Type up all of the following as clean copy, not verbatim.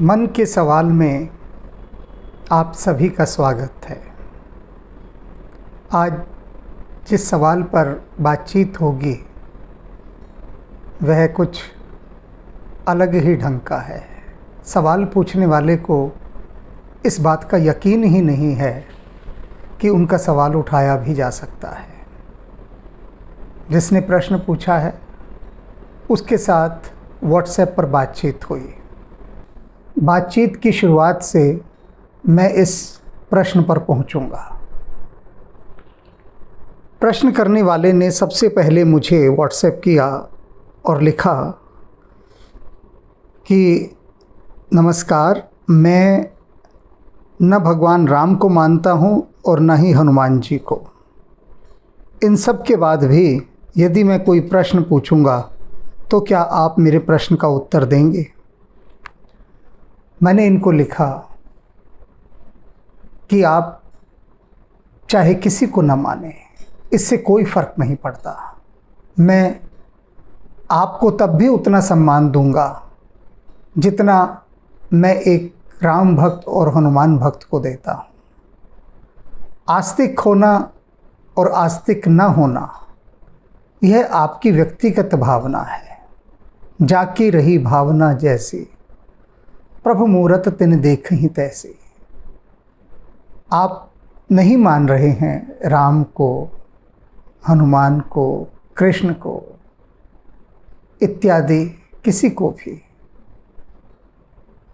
मन के सवाल में आप सभी का स्वागत है। आज जिस सवाल पर बातचीत होगी वह कुछ अलग ही ढंग का है। सवाल पूछने वाले को इस बात का यकीन ही नहीं है कि उनका सवाल उठाया भी जा सकता है। जिसने प्रश्न पूछा है उसके साथ व्हाट्सएप पर बातचीत हुई। बातचीत की शुरुआत से मैं इस प्रश्न पर पहुंचूंगा। प्रश्न करने वाले ने सबसे पहले मुझे व्हाट्सएप किया और लिखा कि नमस्कार, मैं न भगवान राम को मानता हूं और न ही हनुमान जी को। इन सब के बाद भी यदि मैं कोई प्रश्न पूछूंगा तो क्या आप मेरे प्रश्न का उत्तर देंगे? मैंने इनको लिखा कि आप चाहे किसी को न माने, इससे कोई फ़र्क नहीं पड़ता। मैं आपको तब भी उतना सम्मान दूंगा जितना मैं एक राम भक्त और हनुमान भक्त को देता हूँ। आस्तिक होना और आस्तिक न होना यह आपकी व्यक्तिगत भावना है। जाकी रही भावना जैसी, प्रभु मूरत तिन देखहि तैसी। आप नहीं मान रहे हैं राम को, हनुमान को, कृष्ण को इत्यादि किसी को भी,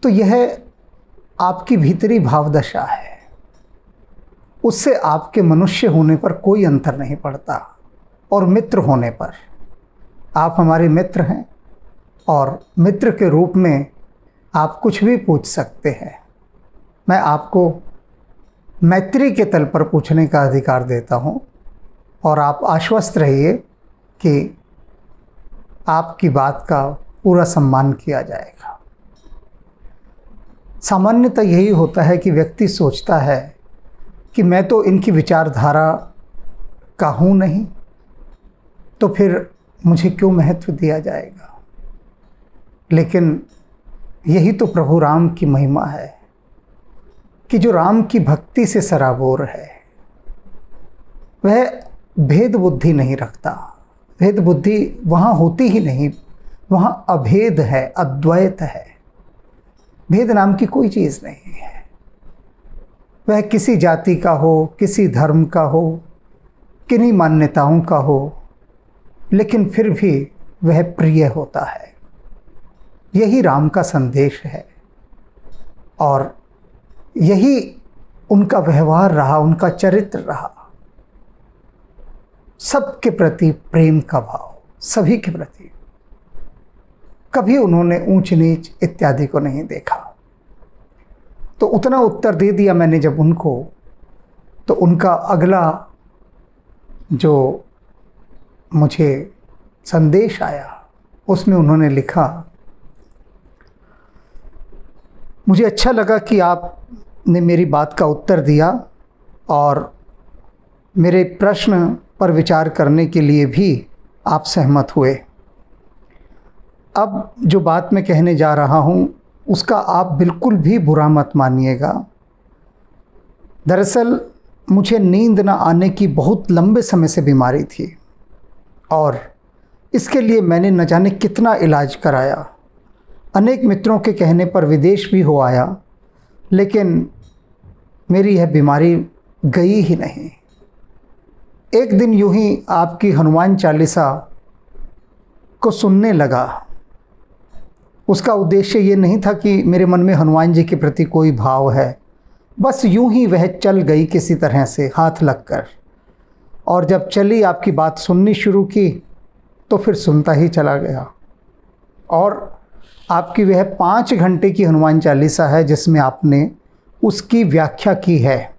तो यह आपकी भीतरी भावदशा है। उससे आपके मनुष्य होने पर कोई अंतर नहीं पड़ता और मित्र होने पर। आप हमारे मित्र हैं और मित्र के रूप में आप कुछ भी पूछ सकते हैं। मैं आपको मैत्री के तल पर पूछने का अधिकार देता हूं और आप आश्वस्त रहिए कि आपकी बात का पूरा सम्मान किया जाएगा। सामान्यतः यही होता है कि व्यक्ति सोचता है कि मैं तो इनकी विचारधारा का हूँ नहीं, तो फिर मुझे क्यों महत्व दिया जाएगा। लेकिन यही तो प्रभु राम की महिमा है कि जो राम की भक्ति से सराबोर है वह भेद बुद्धि नहीं रखता। भेद बुद्धि वहाँ होती ही नहीं, वहाँ अभेद है, अद्वैत है। भेद नाम की कोई चीज़ नहीं है। वह किसी जाति का हो, किसी धर्म का हो, किन्हीं मान्यताओं का हो, लेकिन फिर भी वह प्रिय होता है। यही राम का संदेश है और यही उनका व्यवहार रहा, उनका चरित्र रहा। सबके प्रति प्रेम का भाव, सभी के प्रति। कभी उन्होंने ऊंच नीच इत्यादि को नहीं देखा। तो उतना उत्तर दे दिया मैंने जब उनको, तो उनका अगला जो मुझे संदेश आया उसमें उन्होंने लिखा, मुझे अच्छा लगा कि आपने मेरी बात का उत्तर दिया और मेरे प्रश्न पर विचार करने के लिए भी आप सहमत हुए। अब जो बात मैं कहने जा रहा हूँ उसका आप बिल्कुल भी बुरा मत मानिएगा। दरअसल मुझे नींद न आने की बहुत लंबे समय से बीमारी थी और इसके लिए मैंने न जाने कितना इलाज कराया। अनेक मित्रों के कहने पर विदेश भी हो आया, लेकिन मेरी यह बीमारी गई ही नहीं। एक दिन यूं ही आपकी हनुमान चालीसा को सुनने लगा। उसका उद्देश्य ये नहीं था कि मेरे मन में हनुमान जी के प्रति कोई भाव है, बस यूं ही वह चल गई किसी तरह से हाथ लगकर। और जब चली, आपकी बात सुननी शुरू की तो फिर सुनता ही चला गया। और आपकी वह 5 घंटे की हनुमान चालीसा है जिसमें आपने उसकी व्याख्या की है।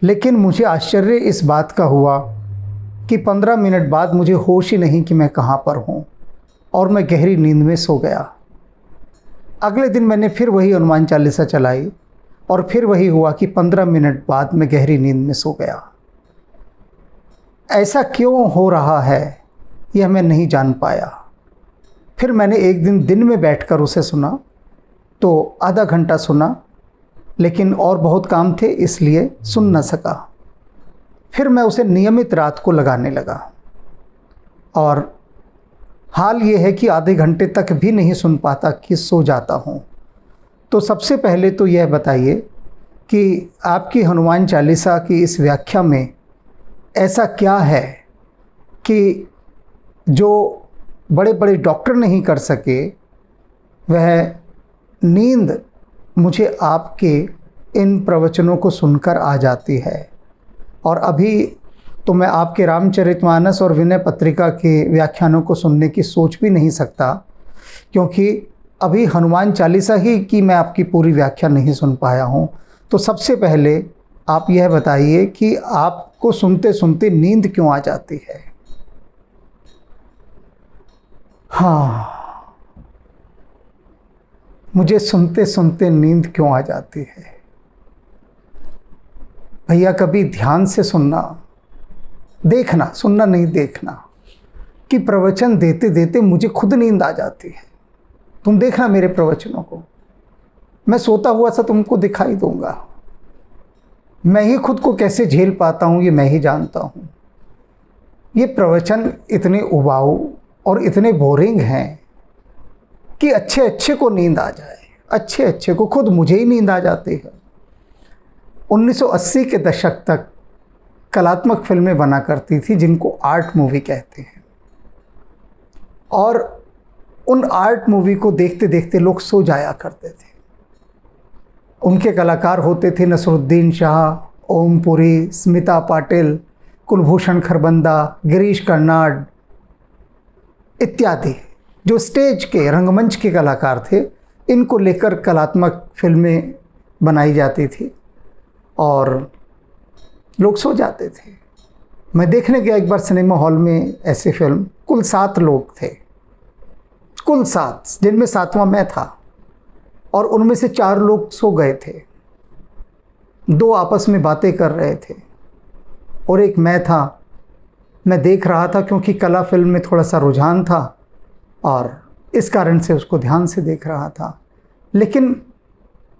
लेकिन मुझे आश्चर्य इस बात का हुआ कि 15 मिनट बाद मुझे होश ही नहीं कि मैं कहाँ पर हूँ और मैं गहरी नींद में सो गया। अगले दिन मैंने फिर वही हनुमान चालीसा चलाई और फिर वही हुआ कि 15 मिनट बाद मैं गहरी नींद में सो गया। ऐसा क्यों हो रहा है यह मैं नहीं जान पाया। फिर मैंने एक दिन में बैठकर उसे सुना तो आधा घंटा सुना, लेकिन और बहुत काम थे इसलिए सुन न सका। फिर मैं उसे नियमित रात को लगाने लगा और हाल ये है कि आधे घंटे तक भी नहीं सुन पाता कि सो जाता हूँ। तो सबसे पहले तो यह बताइए कि आपकी हनुमान चालीसा की इस व्याख्या में ऐसा क्या है कि जो बड़े बड़े डॉक्टर नहीं कर सके, वह नींद मुझे आपके इन प्रवचनों को सुनकर आ जाती है। और अभी तो मैं आपके रामचरितमानस और विनय पत्रिका के व्याख्यानों को सुनने की सोच भी नहीं सकता, क्योंकि अभी हनुमान चालीसा ही की मैं आपकी पूरी व्याख्या नहीं सुन पाया हूँ। तो सबसे पहले आप यह बताइए कि आपको सुनते सुनते नींद क्यों आ जाती है? हाँ, मुझे सुनते सुनते नींद क्यों आ जाती है? भैया कभी ध्यान से सुनना, देखना, सुनना नहीं देखना, कि प्रवचन देते देते मुझे खुद नींद आ जाती है। तुम देखना मेरे प्रवचनों को, मैं सोता हुआ सा तुमको दिखाई दूंगा। मैं ही खुद को कैसे झेल पाता हूँ ये मैं ही जानता हूँ। ये प्रवचन इतने उबाऊ और इतने बोरिंग हैं कि अच्छे अच्छे को नींद आ जाए, अच्छे अच्छे को, खुद मुझे ही नींद आ जाती है। 1980 के दशक तक कलात्मक फिल्में बना करती थी जिनको आर्ट मूवी कहते हैं, और उन आर्ट मूवी को देखते देखते लोग सो जाया करते थे। उनके कलाकार होते थे नसरुद्दीन शाह, ओमपुरी, स्मिता पाटिल, कुलभूषण खरबंदा, गिरीश कर्नाड इत्यादि। जो स्टेज के, रंगमंच के कलाकार थे, इनको लेकर कलात्मक फिल्में बनाई जाती थी और लोग सो जाते थे। मैं देखने गया एक बार सिनेमा हॉल में ऐसे फिल्म, कुल 7 लोग थे, कुल 7, जिनमें 7वां मैं था, और उनमें से 4 लोग सो गए थे। 2 आपस में बातें कर रहे थे और एक मैं था। मैं देख रहा था क्योंकि कला फिल्म में थोड़ा सा रुझान था और इस कारण से उसको ध्यान से देख रहा था। लेकिन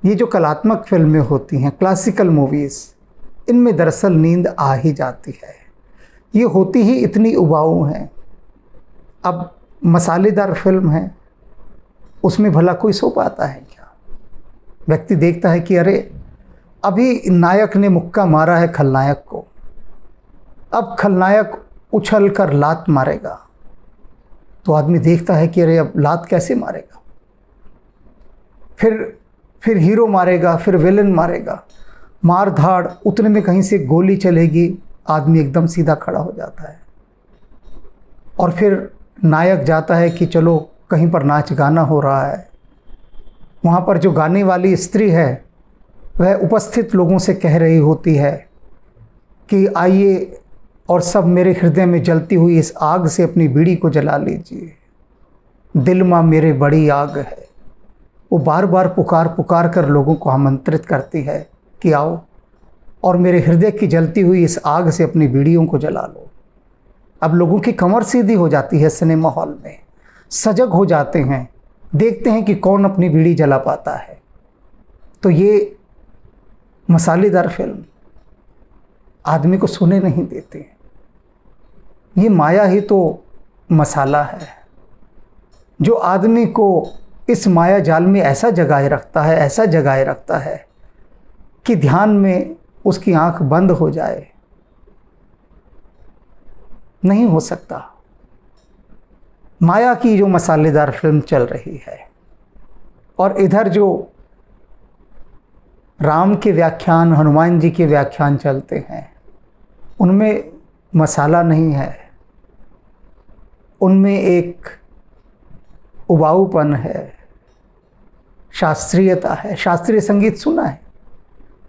ये जो कलात्मक फिल्में होती हैं, क्लासिकल मूवीज़, इनमें दरअसल नींद आ ही जाती है। ये होती ही इतनी उबाऊ हैं। अब मसालेदार फिल्म है, उसमें भला कोई सो पाता है क्या? व्यक्ति देखता है कि अरे अभी नायक ने मुक्का मारा है खलनायक को, अब खलनायक उछल कर लात मारेगा, तो आदमी देखता है कि अरे अब लात कैसे मारेगा, फिर हीरो मारेगा, फिर विलन मारेगा, मार धाड़, उतने में कहीं से गोली चलेगी, आदमी एकदम सीधा खड़ा हो जाता है। और फिर नायक जाता है कि चलो कहीं पर नाच गाना हो रहा है, वहाँ पर जो गाने वाली स्त्री है वह उपस्थित लोगों से कह रही होती है कि आइए और सब मेरे हृदय में जलती हुई इस आग से अपनी बीड़ी को जला लीजिए, दिल माँ मेरे बड़ी आग है। वो बार बार पुकार पुकार कर लोगों को आमंत्रित करती है कि आओ और मेरे हृदय की जलती हुई इस आग से अपनी बीड़ियों को जला लो। अब लोगों की कमर सीधी हो जाती है, सिनेमा हॉल में सजग हो जाते हैं, देखते हैं कि कौन अपनी बीड़ी जला पाता है। तो ये मसालेदार फिल्म आदमी को सोने नहीं देते। ये माया ही तो मसाला है जो आदमी को इस माया जाल में ऐसा जगाए रखता है, ऐसा जगाए रखता है कि ध्यान में उसकी आंख बंद हो जाए, नहीं हो सकता। माया की जो मसालेदार फिल्म चल रही है और इधर जो राम के व्याख्यान, हनुमान जी के व्याख्यान चलते हैं, उनमें मसाला नहीं है, उनमें एक उबाऊपन है, शास्त्रीयता है। शास्त्रीय संगीत सुना है?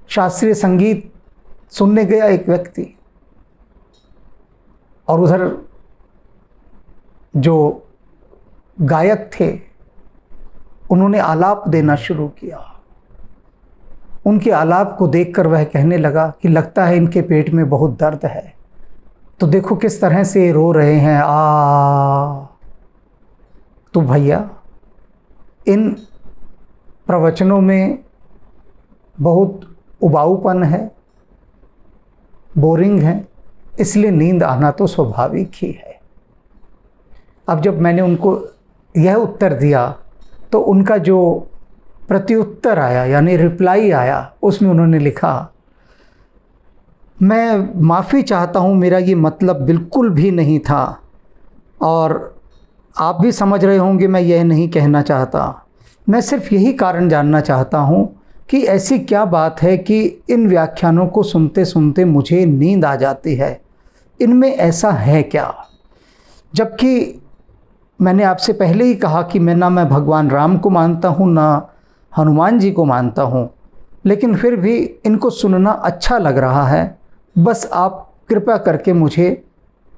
शास्त्रीय संगीत सुनने गया एक व्यक्ति और उधर जो गायक थे उन्होंने आलाप देना शुरू किया। उनके आलाप को देखकर वह कहने लगा कि लगता है इनके पेट में बहुत दर्द है, तो देखो किस तरह से रो रहे हैं, आ। तो भैया इन प्रवचनों में बहुत उबाऊपन है, बोरिंग है, इसलिए नींद आना तो स्वाभाविक ही है। अब जब मैंने उनको यह उत्तर दिया तो उनका जो प्रत्युत्तर आया यानी रिप्लाई आया, उसमें उन्होंने लिखा, मैं माफ़ी चाहता हूँ, मेरा ये मतलब बिल्कुल भी नहीं था और आप भी समझ रहे होंगे मैं यह नहीं कहना चाहता। मैं सिर्फ यही कारण जानना चाहता हूँ कि ऐसी क्या बात है कि इन व्याख्यानों को सुनते सुनते मुझे नींद आ जाती है, इनमें ऐसा है क्या? जबकि मैंने आपसे पहले ही कहा कि मैं भगवान राम को मानता हूँ, ना हनुमान जी को मानता हूँ, लेकिन फिर भी इनको सुनना अच्छा लग रहा है। बस आप कृपया करके मुझे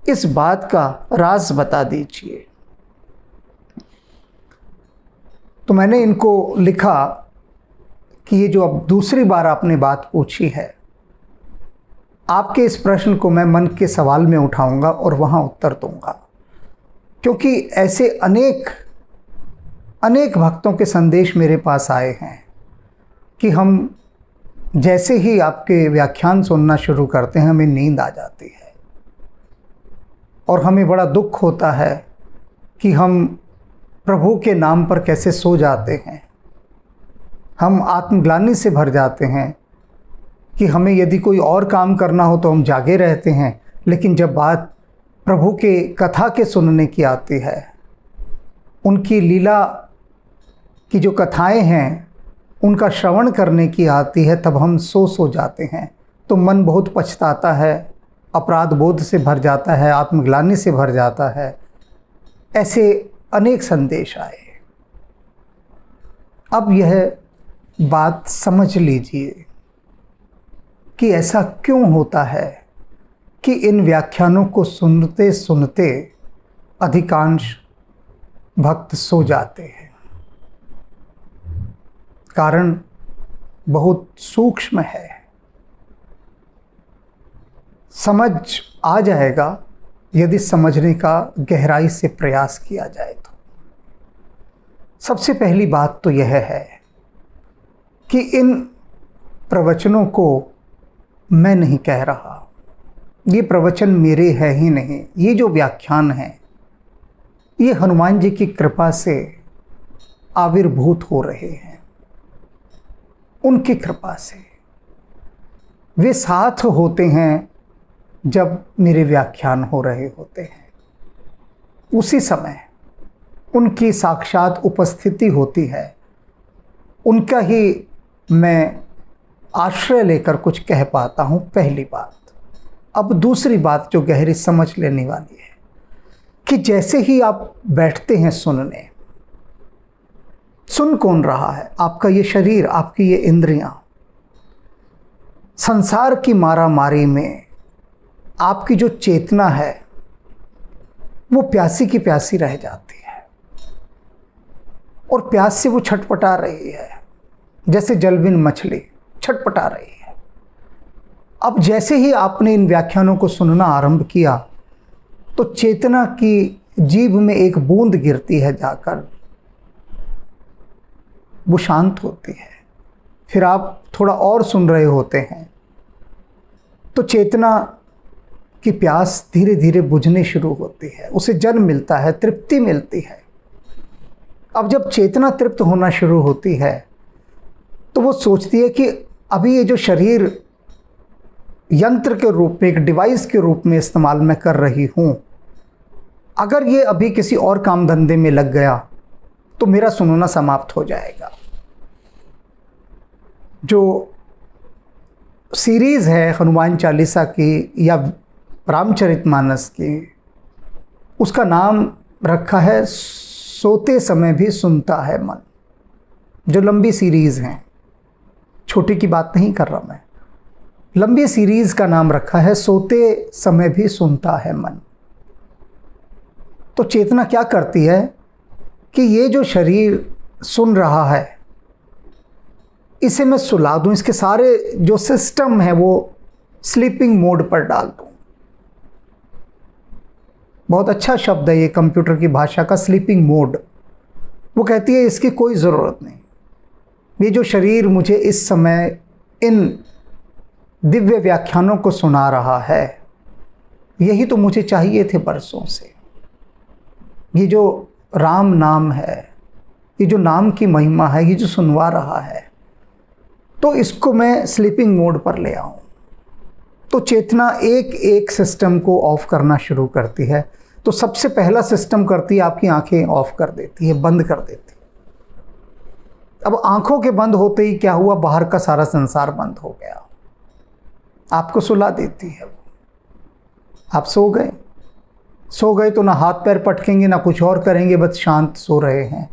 इस बात का राज बता दीजिए। तो मैंने इनको लिखा कि ये जो अब दूसरी बार आपने बात पूछी है, आपके इस प्रश्न को मैं मन के सवाल में उठाऊंगा और वहाँ उत्तर दूंगा, क्योंकि ऐसे अनेक भक्तों के संदेश मेरे पास आए हैं कि हम जैसे ही आपके व्याख्यान सुनना शुरू करते हैं हमें नींद आ जाती है और हमें बड़ा दुख होता है कि हम प्रभु के नाम पर कैसे सो जाते हैं। हम आत्मग्लानि से भर जाते हैं कि हमें यदि कोई और काम करना हो तो हम जागे रहते हैं, लेकिन जब बात प्रभु के कथा के सुनने की आती है, उनकी लीला की जो कथाएं हैं उनका श्रवण करने की आती है, तब हम सो जाते हैं। तो मन बहुत पछताता है, अपराध बोध से भर जाता है, आत्मग्लानि से भर जाता है। ऐसे अनेक संदेश आए। अब यह बात समझ लीजिए कि ऐसा क्यों होता है कि इन व्याख्यानों को सुनते सुनते अधिकांश भक्त सो जाते हैं। कारण बहुत सूक्ष्म है, समझ आ जाएगा यदि समझने का गहराई से प्रयास किया जाए तो। सबसे पहली बात तो यह है कि इन प्रवचनों को मैं नहीं कह रहा, ये प्रवचन मेरे है ही नहीं। ये जो व्याख्यान हैं ये हनुमान जी की कृपा से आविर्भूत हो रहे हैं। उनकी कृपा से वे साथ होते हैं जब मेरे व्याख्यान हो रहे होते हैं, उसी समय उनकी साक्षात उपस्थिति होती है, उनका ही मैं आश्रय लेकर कुछ कह पाता हूँ। पहली बात। अब दूसरी बात जो गहरी समझ लेने वाली है कि जैसे ही आप बैठते हैं सुनने, सुन कौन रहा है? आपका ये शरीर, आपकी ये इंद्रियां। संसार की मारामारी में आपकी जो चेतना है वो प्यासी की प्यासी रह जाती है और प्यास से वो छटपटा रही है, जैसे जलबिन मछली छटपटा रही है। अब जैसे ही आपने इन व्याख्यानों को सुनना आरंभ किया तो चेतना की जीभ में एक बूंद गिरती है, जाकर वो शांत होती है। फिर आप थोड़ा और सुन रहे होते हैं तो चेतना की प्यास धीरे धीरे बुझने शुरू होती है, उसे जन्म मिलता है, तृप्ति मिलती है। अब जब चेतना तृप्त होना शुरू होती है तो वो सोचती है कि अभी ये जो शरीर यंत्र के रूप में, एक डिवाइस के रूप में इस्तेमाल मैं कर रही हूँ, अगर ये अभी किसी और काम धंधे में लग गया तो मेरा सुनना समाप्त हो जाएगा। जो सीरीज़ है हनुमान चालीसा की या रामचरितमानस की, उसका नाम रखा है सोते समय भी सुनता है मन। जो लंबी सीरीज़ हैं, छोटी की बात नहीं कर रहा मैं, लंबी सीरीज़ का नाम रखा है सोते समय भी सुनता है मन। तो चेतना क्या करती है कि ये जो शरीर सुन रहा है इसे मैं सुला दूं, इसके सारे जो सिस्टम है वो स्लीपिंग मोड पर डाल दूं। बहुत अच्छा शब्द है ये कंप्यूटर की भाषा का, स्लीपिंग मोड। वो कहती है इसकी कोई ज़रूरत नहीं, ये जो शरीर मुझे इस समय इन दिव्य व्याख्यानों को सुना रहा है, यही तो मुझे चाहिए थे बरसों से। ये जो राम नाम है, ये जो नाम की महिमा है, ये जो सुनवा रहा है, तो इसको मैं स्लीपिंग मोड पर ले आऊं। तो चेतना एक एक सिस्टम को ऑफ करना शुरू करती है। तो सबसे पहला सिस्टम करती है, आपकी आंखें ऑफ कर देती है, बंद कर देती है। अब आंखों के बंद होते ही क्या हुआ, बाहर का सारा संसार बंद हो गया, आपको सुला देती है वो। आप सो गए तो ना हाथ पैर पटकेंगे ना कुछ और करेंगे, बस शांत सो रहे हैं।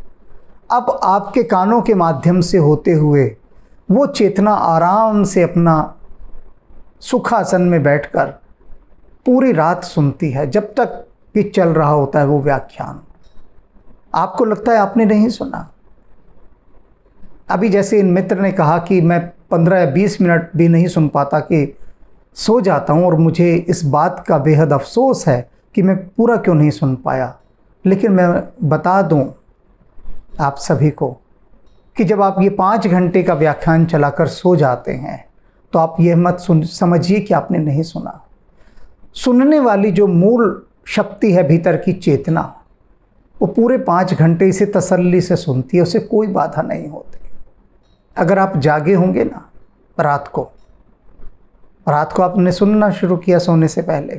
अब आपके कानों के माध्यम से होते हुए वो चेतना आराम से अपना सुखासन में बैठकर पूरी रात सुनती है, जब तक कि चल रहा होता है वो व्याख्यान। आपको लगता है आपने नहीं सुना। अभी जैसे इन मित्र ने कहा कि मैं 15 या 20 मिनट भी नहीं सुन पाता कि सो जाता हूँ, और मुझे इस बात का बेहद अफसोस है कि मैं पूरा क्यों नहीं सुन पाया। लेकिन मैं बता दूँ आप सभी को कि जब आप ये 5 घंटे का व्याख्यान चलाकर सो जाते हैं, तो आप ये मत समझिए कि आपने नहीं सुना। सुनने वाली जो मूल शक्ति है भीतर की चेतना, वो पूरे 5 घंटे इसे तसल्ली से सुनती है, उसे कोई बाधा नहीं होती। अगर आप जागे होंगे ना रात को आपने सुनना शुरू किया सोने से पहले,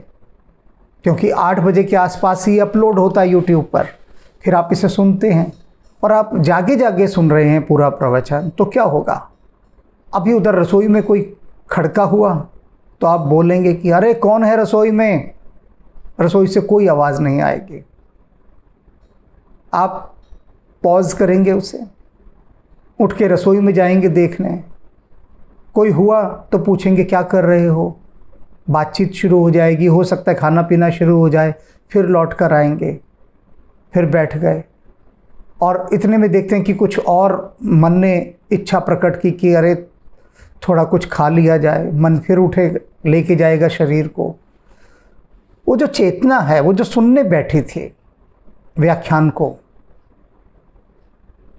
क्योंकि 8 बजे के आसपास ही अपलोड होता है यूट्यूब पर, फिर आप इसे सुनते हैं और आप जागे जागे सुन रहे हैं पूरा प्रवचन, तो क्या होगा। अभी उधर रसोई में कोई खड़का हुआ तो आप बोलेंगे कि अरे कौन है रसोई में, रसोई से कोई आवाज़ नहीं आएगी। आप पॉज करेंगे, उसे उठ के रसोई में जाएंगे देखने, कोई हुआ तो पूछेंगे क्या कर रहे हो, बातचीत शुरू हो जाएगी, हो सकता है खाना पीना शुरू हो जाए, फिर लौट कर आएंगे, फिर बैठ गए, और इतने में देखते हैं कि कुछ और मन ने इच्छा प्रकट की कि अरे थोड़ा कुछ खा लिया जाए, मन फिर उठे लेके जाएगा शरीर को। वो जो चेतना है, वो जो सुनने बैठी थी व्याख्यान को,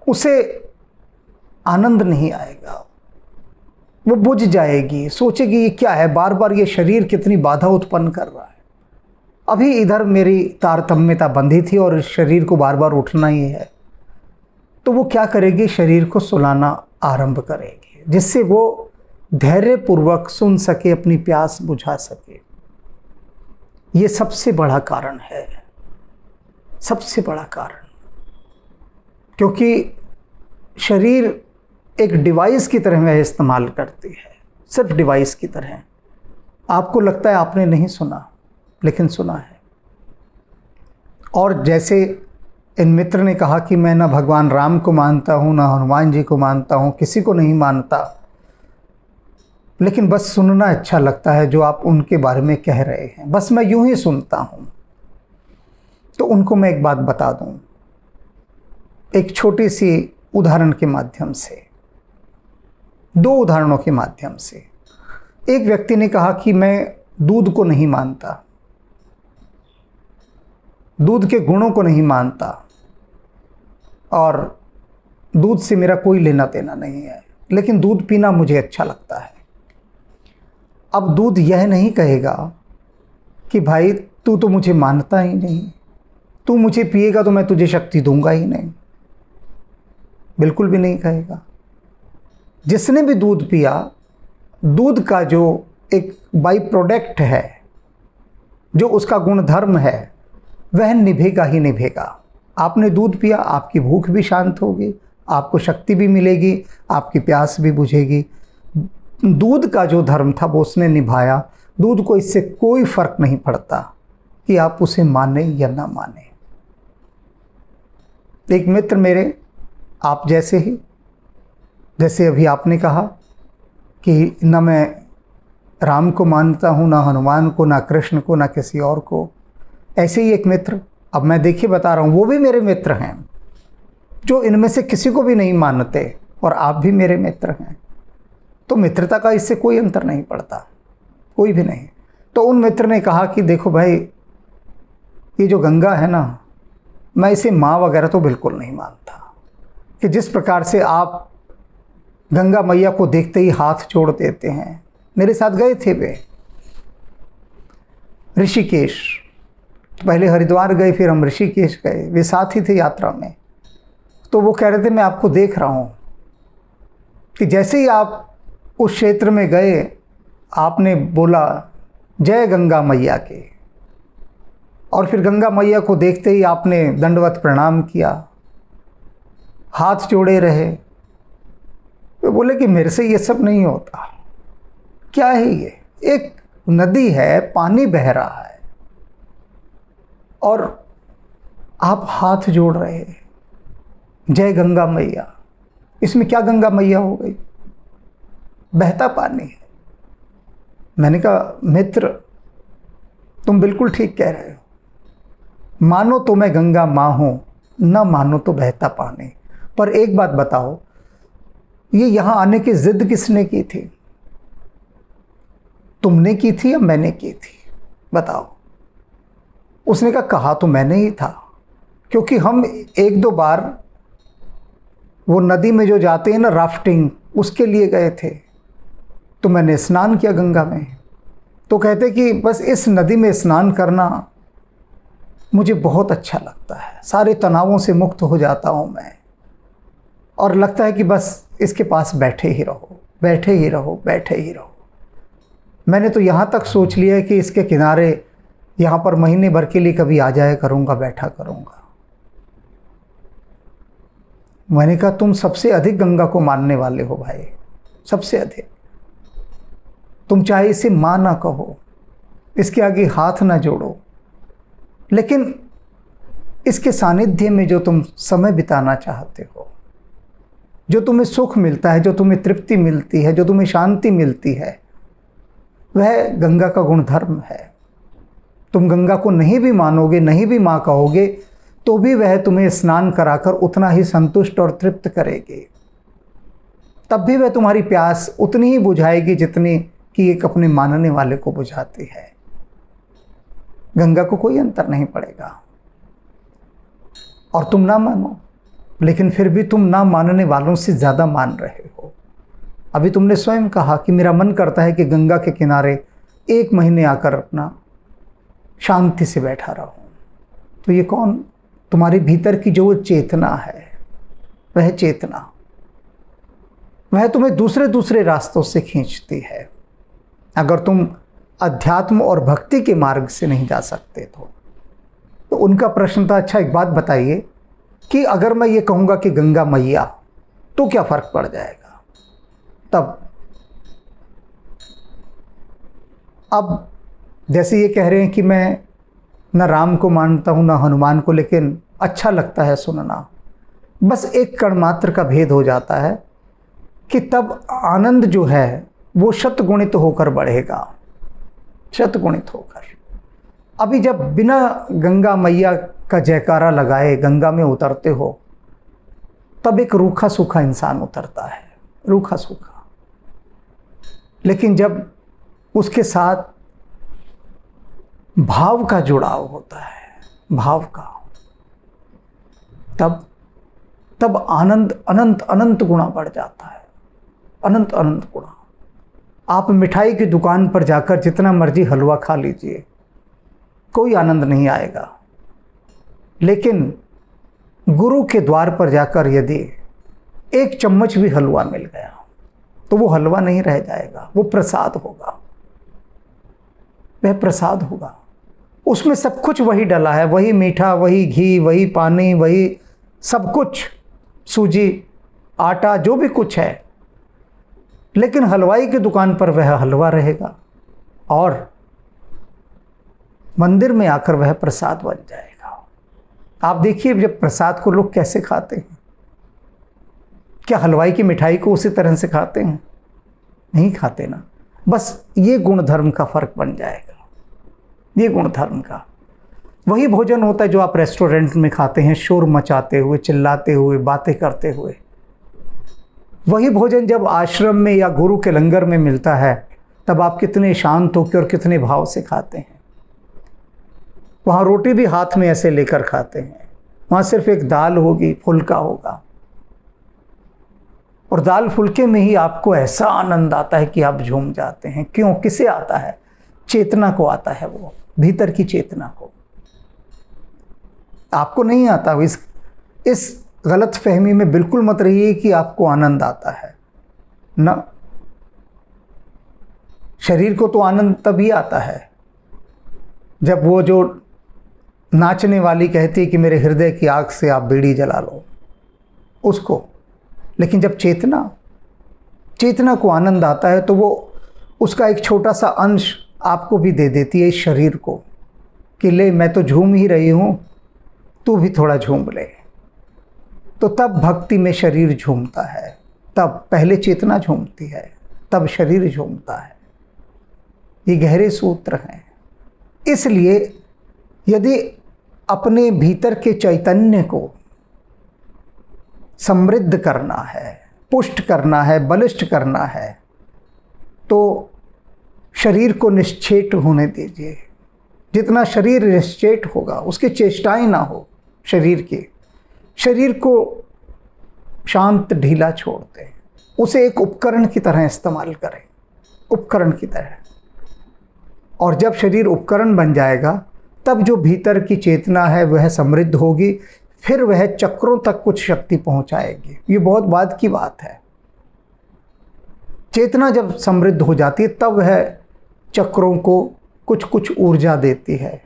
उसे आनंद नहीं आएगा, वो बुझ जाएगी, सोचेगी ये क्या है, बार बार ये शरीर कितनी बाधा उत्पन्न कर रहा है। अभी इधर मेरी तारतम्यता बंधी थी और इस शरीर को बार बार उठना ही है, तो वो क्या करेगी, शरीर को सुलाना आरंभ करेगी, जिससे वो धैर्यपूर्वक सुन सके, अपनी प्यास बुझा सके। ये सबसे बड़ा कारण है, सबसे बड़ा कारण, क्योंकि शरीर एक डिवाइस की तरह वह इस्तेमाल करती है, सिर्फ डिवाइस की तरह। आपको लगता है आपने नहीं सुना, लेकिन सुना है। और जैसे इन मित्र ने कहा कि मैं ना भगवान राम को मानता हूँ, ना हनुमान जी को मानता हूँ, किसी को नहीं मानता, लेकिन बस सुनना अच्छा लगता है जो आप उनके बारे में कह रहे हैं, बस मैं यूं ही सुनता हूँ। तो उनको मैं एक बात बता दूँ, एक छोटी सी उदाहरण के माध्यम से, 2 उदाहरणों के माध्यम से। एक व्यक्ति ने कहा कि मैं दूध को नहीं मानता, दूध के गुणों को नहीं मानता, और दूध से मेरा कोई लेना देना नहीं है, लेकिन दूध पीना मुझे अच्छा लगता है। अब दूध यह नहीं कहेगा कि भाई तू तो मुझे मानता ही नहीं, तू मुझे पिएगा तो मैं तुझे शक्ति दूंगा ही नहीं, बिल्कुल भी नहीं कहेगा। जिसने भी दूध पिया, दूध का जो एक बाई प्रोडक्ट है, जो उसका गुणधर्म है, वह निभेगा ही निभेगा। आपने दूध पिया, आपकी भूख भी शांत होगी, आपको शक्ति भी मिलेगी, आपकी प्यास भी बुझेगी। दूध का जो धर्म था वो उसने निभाया। दूध को इससे कोई फर्क नहीं पड़ता कि आप उसे माने या ना माने। एक मित्र मेरे, आप जैसे ही, जैसे अभी आपने कहा कि न मैं राम को मानता हूँ, ना हनुमान को, ना कृष्ण को, ना किसी और को, ऐसे ही एक मित्र, अब मैं देखिए बता रहा हूँ, वो भी मेरे मित्र हैं जो इनमें से किसी को भी नहीं मानते, और आप भी मेरे मित्र हैं। तो मित्रता का इससे कोई अंतर नहीं पड़ता, कोई भी नहीं। तो उन मित्र ने कहा कि देखो भाई, ये जो गंगा है ना, मैं इसे माँ वगैरह तो बिल्कुल नहीं मानता, कि जिस प्रकार से आप गंगा मैया को देखते ही हाथ जोड़ देते हैं। मेरे साथ गए थे वे ऋषिकेश, पहले हरिद्वार गए, फिर हम ऋषिकेश गए, वे साथ ही थे यात्रा में। तो वो कह रहे थे मैं आपको देख रहा हूँ कि जैसे ही आप उस क्षेत्र में गए, आपने बोला जय गंगा मैया के, और फिर गंगा मैया को देखते ही आपने दंडवत प्रणाम किया, हाथ जोड़े रहे। वे बोले कि मेरे से ये सब नहीं होता। क्या है ये? एक नदी है, पानी बह रहा है और आप हाथ जोड़ रहे हैं, जय गंगा मैया। इसमें क्या गंगा मैया हो गई? बहता पानी है। मैंने कहा मित्र, तुम बिल्कुल ठीक कह रहे हो। मानो तो मैं गंगा माँ हूं, न मानो तो बहता पानी। पर एक बात बताओ, ये यहां आने की जिद किसने की थी? तुमने की थी या मैंने की थी? बताओ। उसने कहा तो मैंने ही था, क्योंकि हम एक दो बार वो नदी में जो जाते हैं ना, राफ्टिंग, उसके लिए गए थे। तो मैंने स्नान किया गंगा में। तो कहते कि बस इस नदी में स्नान करना मुझे बहुत अच्छा लगता है, सारे तनावों से मुक्त हो जाता हूँ मैं, और लगता है कि बस इसके पास बैठे ही रहो, बैठे ही रहो, बैठे ही रहो। मैंने तो यहाँ तक सोच लिया है कि इसके किनारे यहाँ पर महीने भर के लिए कभी आ जाया करूँगा, बैठा करूँगा। मैंने कहा तुम सबसे अधिक गंगा को मानने वाले हो भाई, सबसे अधिक। तुम चाहे इसे माँ ना कहो, इसके आगे हाथ ना जोड़ो, लेकिन इसके सानिध्य में जो तुम समय बिताना चाहते हो, जो तुम्हें सुख मिलता है, जो तुम्हें तृप्ति मिलती है, जो तुम्हें शांति मिलती है, वह गंगा का गुणधर्म है। तुम गंगा को नहीं भी मानोगे, नहीं भी माँ कहोगे, तो भी वह तुम्हें स्नान कराकर उतना ही संतुष्ट और तृप्त करेगी। तब भी वह तुम्हारी प्यास उतनी ही बुझाएगी जितनी कि एक अपने मानने वाले को बुझाती है। गंगा को कोई अंतर नहीं पड़ेगा। और तुम ना मानो, लेकिन फिर भी तुम ना मानने वालों से ज़्यादा मान रहे हो। अभी तुमने स्वयं कहा कि मेरा मन करता है कि गंगा के किनारे 1 महीने आकर अपना शांति से बैठा रहूं। तो ये कौन? तुम्हारे भीतर की जो चेतना है, वह चेतना, वह तुम्हें दूसरे दूसरे रास्तों से खींचती है। अगर तुम अध्यात्म और भक्ति के मार्ग से नहीं जा सकते तो उनका प्रश्न था, अच्छा एक बात बताइए कि अगर मैं ये कहूँगा कि गंगा मैया, तो क्या फ़र्क पड़ जाएगा? तब अब जैसे ये कह रहे हैं कि मैं न राम को मानता हूँ न हनुमान को, लेकिन अच्छा लगता है सुनना, बस एक कण मात्र का भेद हो जाता है कि तब आनंद जो है वो शतगुणित होकर बढ़ेगा, शतगुणित होकर। अभी जब बिना गंगा मैया का जयकारा लगाए गंगा में उतरते हो, तब एक रूखा सूखा इंसान उतरता है, रूखा सूखा। लेकिन जब उसके साथ भाव का जुड़ाव होता है, भाव का, तब आनंद अनंत अनंत गुणा बढ़ जाता है, अनंत अनंत गुणा। आप मिठाई की दुकान पर जाकर जितना मर्जी हलवा खा लीजिए, कोई आनंद नहीं आएगा। लेकिन गुरु के द्वार पर जाकर यदि 1 चम्मच भी हलवा मिल गया, तो वो हलवा नहीं रह जाएगा, वो प्रसाद होगा, वह प्रसाद होगा। उसमें सब कुछ वही डला है, वही मीठा, वही घी, वही पानी, वही सब कुछ, सूजी, आटा, जो भी कुछ है। लेकिन हलवाई की दुकान पर वह हलवा रहेगा और मंदिर में आकर वह प्रसाद बन जाएगा। आप देखिए जब प्रसाद को लोग कैसे खाते हैं, क्या हलवाई की मिठाई को उसी तरह से खाते हैं? नहीं खाते ना। बस ये गुणधर्म का फर्क बन जाएगा, ये गुणधर्म का। वही भोजन होता है जो आप रेस्टोरेंट में खाते हैं, शोर मचाते हुए, चिल्लाते हुए, बातें करते हुए। वही भोजन जब आश्रम में या गुरु के लंगर में मिलता है, तब आप कितने शांत होकर और कितने भाव से खाते हैं। वहाँ रोटी भी हाथ में ऐसे लेकर खाते हैं, वहाँ सिर्फ एक दाल होगी, फुल्का होगा, और दाल फुल्के में ही आपको ऐसा आनंद आता है कि आप झूम जाते हैं। क्यों? किसे आता है? चेतना को आता है, वो भीतर की चेतना को। आपको नहीं आता। इस गलत फहमी में बिल्कुल मत रहिए कि आपको आनंद आता है ना। शरीर को तो आनंद तभी आता है जब वो जो नाचने वाली कहती है कि मेरे हृदय की आग से आप बीड़ी जला लो, उसको। लेकिन जब चेतना को आनंद आता है तो वो उसका एक छोटा सा अंश आपको भी दे देती है, इस शरीर को, कि ले मैं तो झूम ही रही हूँ, तू भी थोड़ा झूम ले। तो तब भक्ति में शरीर झूमता है। तब पहले चेतना झूमती है, तब शरीर झूमता है। ये गहरे सूत्र हैं। इसलिए यदि अपने भीतर के चैतन्य को समृद्ध करना है, पुष्ट करना है, बलिष्ठ करना है, तो शरीर को निश्चेत होने दीजिए। जितना शरीर निश्चेत होगा, उसकी चेष्टाएं ना हो शरीर को शांत ढीला छोड़ दें, उसे एक उपकरण की तरह इस्तेमाल करें, उपकरण की तरह। और जब शरीर उपकरण बन जाएगा, तब जो भीतर की चेतना है वह समृद्ध होगी, फिर वह चक्रों तक कुछ शक्ति पहुंचाएगी। ये बहुत बाद की बात है। चेतना जब समृद्ध हो जाती है तब वह चक्रों को कुछ कुछ ऊर्जा देती है,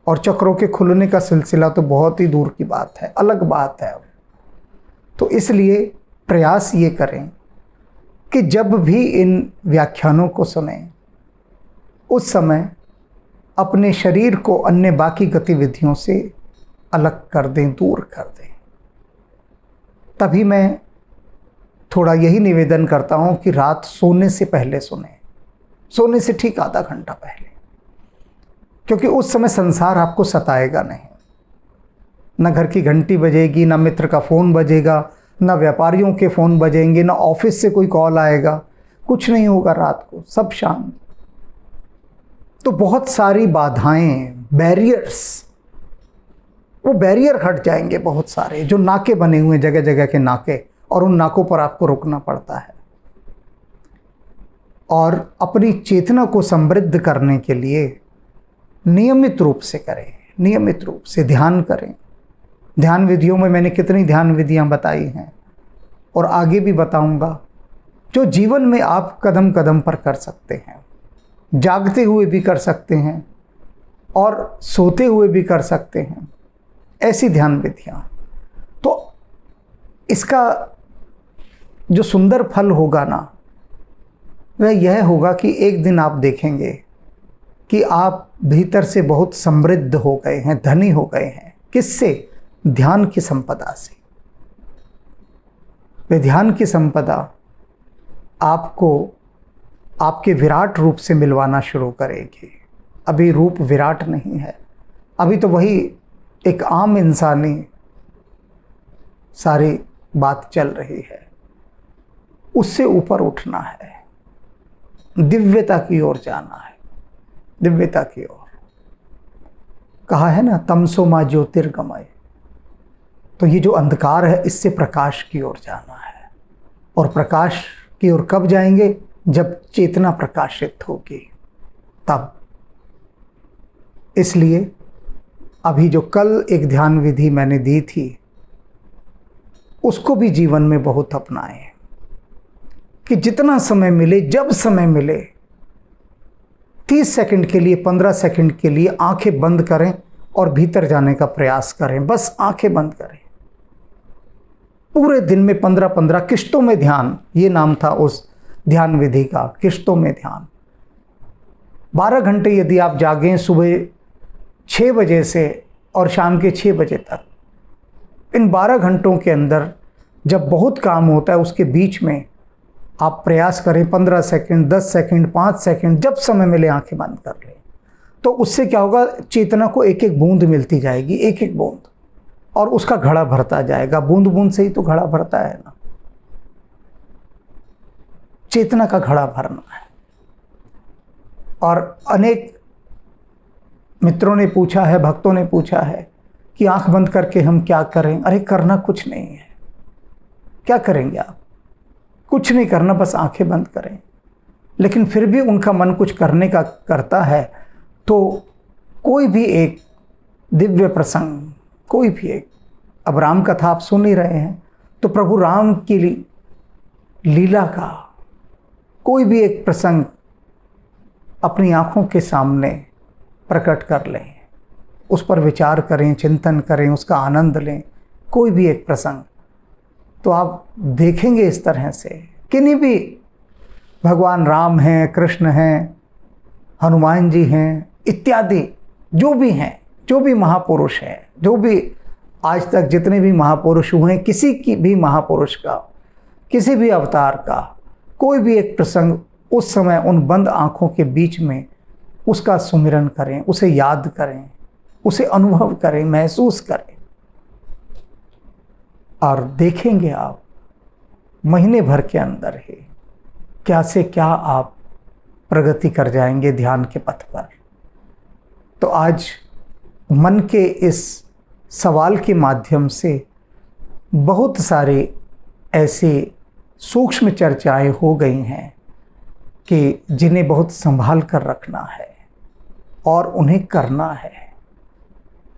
और चक्रों के खुलने का सिलसिला तो बहुत ही दूर की बात है, अलग बात है। तो इसलिए प्रयास ये करें कि जब भी इन व्याख्यानों को सुने, उस समय अपने शरीर को अन्य बाकी गतिविधियों से अलग कर दें, दूर कर दें। तभी मैं थोड़ा यही निवेदन करता हूँ कि रात सोने से पहले सुने, सोने से ठीक आधा घंटा पहले, क्योंकि उस समय संसार आपको सताएगा नहीं। न घर की घंटी बजेगी, न मित्र का फ़ोन बजेगा, न व्यापारियों के फ़ोन बजेंगे, न ऑफिस से कोई कॉल आएगा, कुछ नहीं होगा रात को, सब शांत। तो बहुत सारी बाधाएं, बैरियर्स, वो बैरियर हट जाएंगे बहुत सारे, जो नाके बने हुए, जगह जगह के नाके, और उन नाकों पर आपको रुकना पड़ता है। और अपनी चेतना को समृद्ध करने के लिए नियमित रूप से करें, नियमित रूप से ध्यान करें। ध्यान विधियों में मैंने कितनी ध्यान विधियां बताई हैं और आगे भी बताऊंगा, जो जीवन में आप कदम कदम पर कर सकते हैं। जागते हुए भी कर सकते हैं और सोते हुए भी कर सकते हैं, ऐसी ध्यान विधियां। तो इसका जो सुंदर फल होगा ना, वह यह होगा कि एक दिन आप देखेंगे कि आप भीतर से बहुत समृद्ध हो गए हैं, धनी हो गए हैं। किससे? ध्यान की संपदा से। वे ध्यान की संपदा आपको आपके विराट रूप से मिलवाना शुरू करेगी। अभी रूप विराट नहीं है, अभी तो वही एक आम इंसानी सारी बात चल रही है। उससे ऊपर उठना है, दिव्यता की ओर जाना है, दिव्यता की ओर। कहा है ना, तमसो मा ज्योतिर्गमय। तो ये जो अंधकार है, इससे प्रकाश की ओर जाना है। और प्रकाश की ओर कब जाएंगे? जब चेतना प्रकाशित होगी, तब। इसलिए अभी जो कल एक ध्यान विधि मैंने दी थी, उसको भी जीवन में बहुत अपनाएं कि जितना समय मिले, जब समय मिले, 30 सेकंड के लिए, 15 सेकंड के लिए आंखें बंद करें और भीतर जाने का प्रयास करें। बस आंखें बंद करें। पूरे दिन में 15-15 किश्तों में ध्यान, ये नाम था उस ध्यान विधि का, किश्तों में ध्यान। 12 घंटे यदि आप जागें, सुबह 6 बजे से और शाम के 6 बजे तक, इन 12 घंटों के अंदर जब बहुत काम होता है, उसके बीच में आप प्रयास करें 15 सेकंड, 10 सेकंड, 5 सेकंड, जब समय मिले आंखें बंद कर लें। तो उससे क्या होगा? चेतना को एक एक बूंद मिलती जाएगी, एक एक बूंद, और उसका घड़ा भरता जाएगा। बूंद बूंद से ही तो घड़ा भरता है ना। चेतना का घड़ा भरना है। और अनेक मित्रों ने पूछा है, भक्तों ने पूछा है कि आंख बंद करके हम क्या करें? अरे करना कुछ नहीं है। क्या करेंगे आप? कुछ नहीं करना, बस आंखें बंद करें। लेकिन फिर भी उनका मन कुछ करने का करता है, तो कोई भी एक दिव्य प्रसंग, कोई भी एक, अब राम कथा आप सुन ही रहे हैं, तो प्रभु राम की लीला का कोई भी एक प्रसंग अपनी आंखों के सामने प्रकट कर लें, उस पर विचार करें, चिंतन करें, उसका आनंद लें, कोई भी एक प्रसंग, तो आप देखेंगे इस तरह से किन्हीं भी भगवान राम हैं, कृष्ण हैं, हनुमान जी हैं इत्यादि, जो भी हैं, जो भी महापुरुष हैं, जो भी आज तक जितने भी महापुरुष हुए हैं, किसी की भी महापुरुष का, किसी भी अवतार का कोई भी एक प्रसंग, उस समय उन बंद आंखों के बीच में उसका सुमिरन करें, उसे याद करें, उसे अनुभव करें, महसूस करें, और देखेंगे आप महीने भर के अंदर ही क्या से क्या आप प्रगति कर जाएंगे ध्यान के पथ पर। तो आज मन के इस सवाल के माध्यम से बहुत सारे ऐसे सूक्ष्म चर्चाएं हो गई हैं कि जिन्हें बहुत संभाल कर रखना है और उन्हें करना है,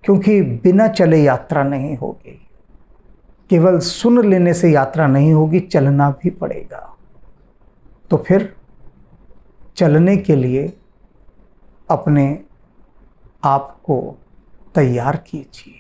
क्योंकि बिना चले यात्रा नहीं होगी, केवल सुन लेने से यात्रा नहीं होगी, चलना भी पड़ेगा। तो फिर चलने के लिए अपने आप को तैयार कीजिए।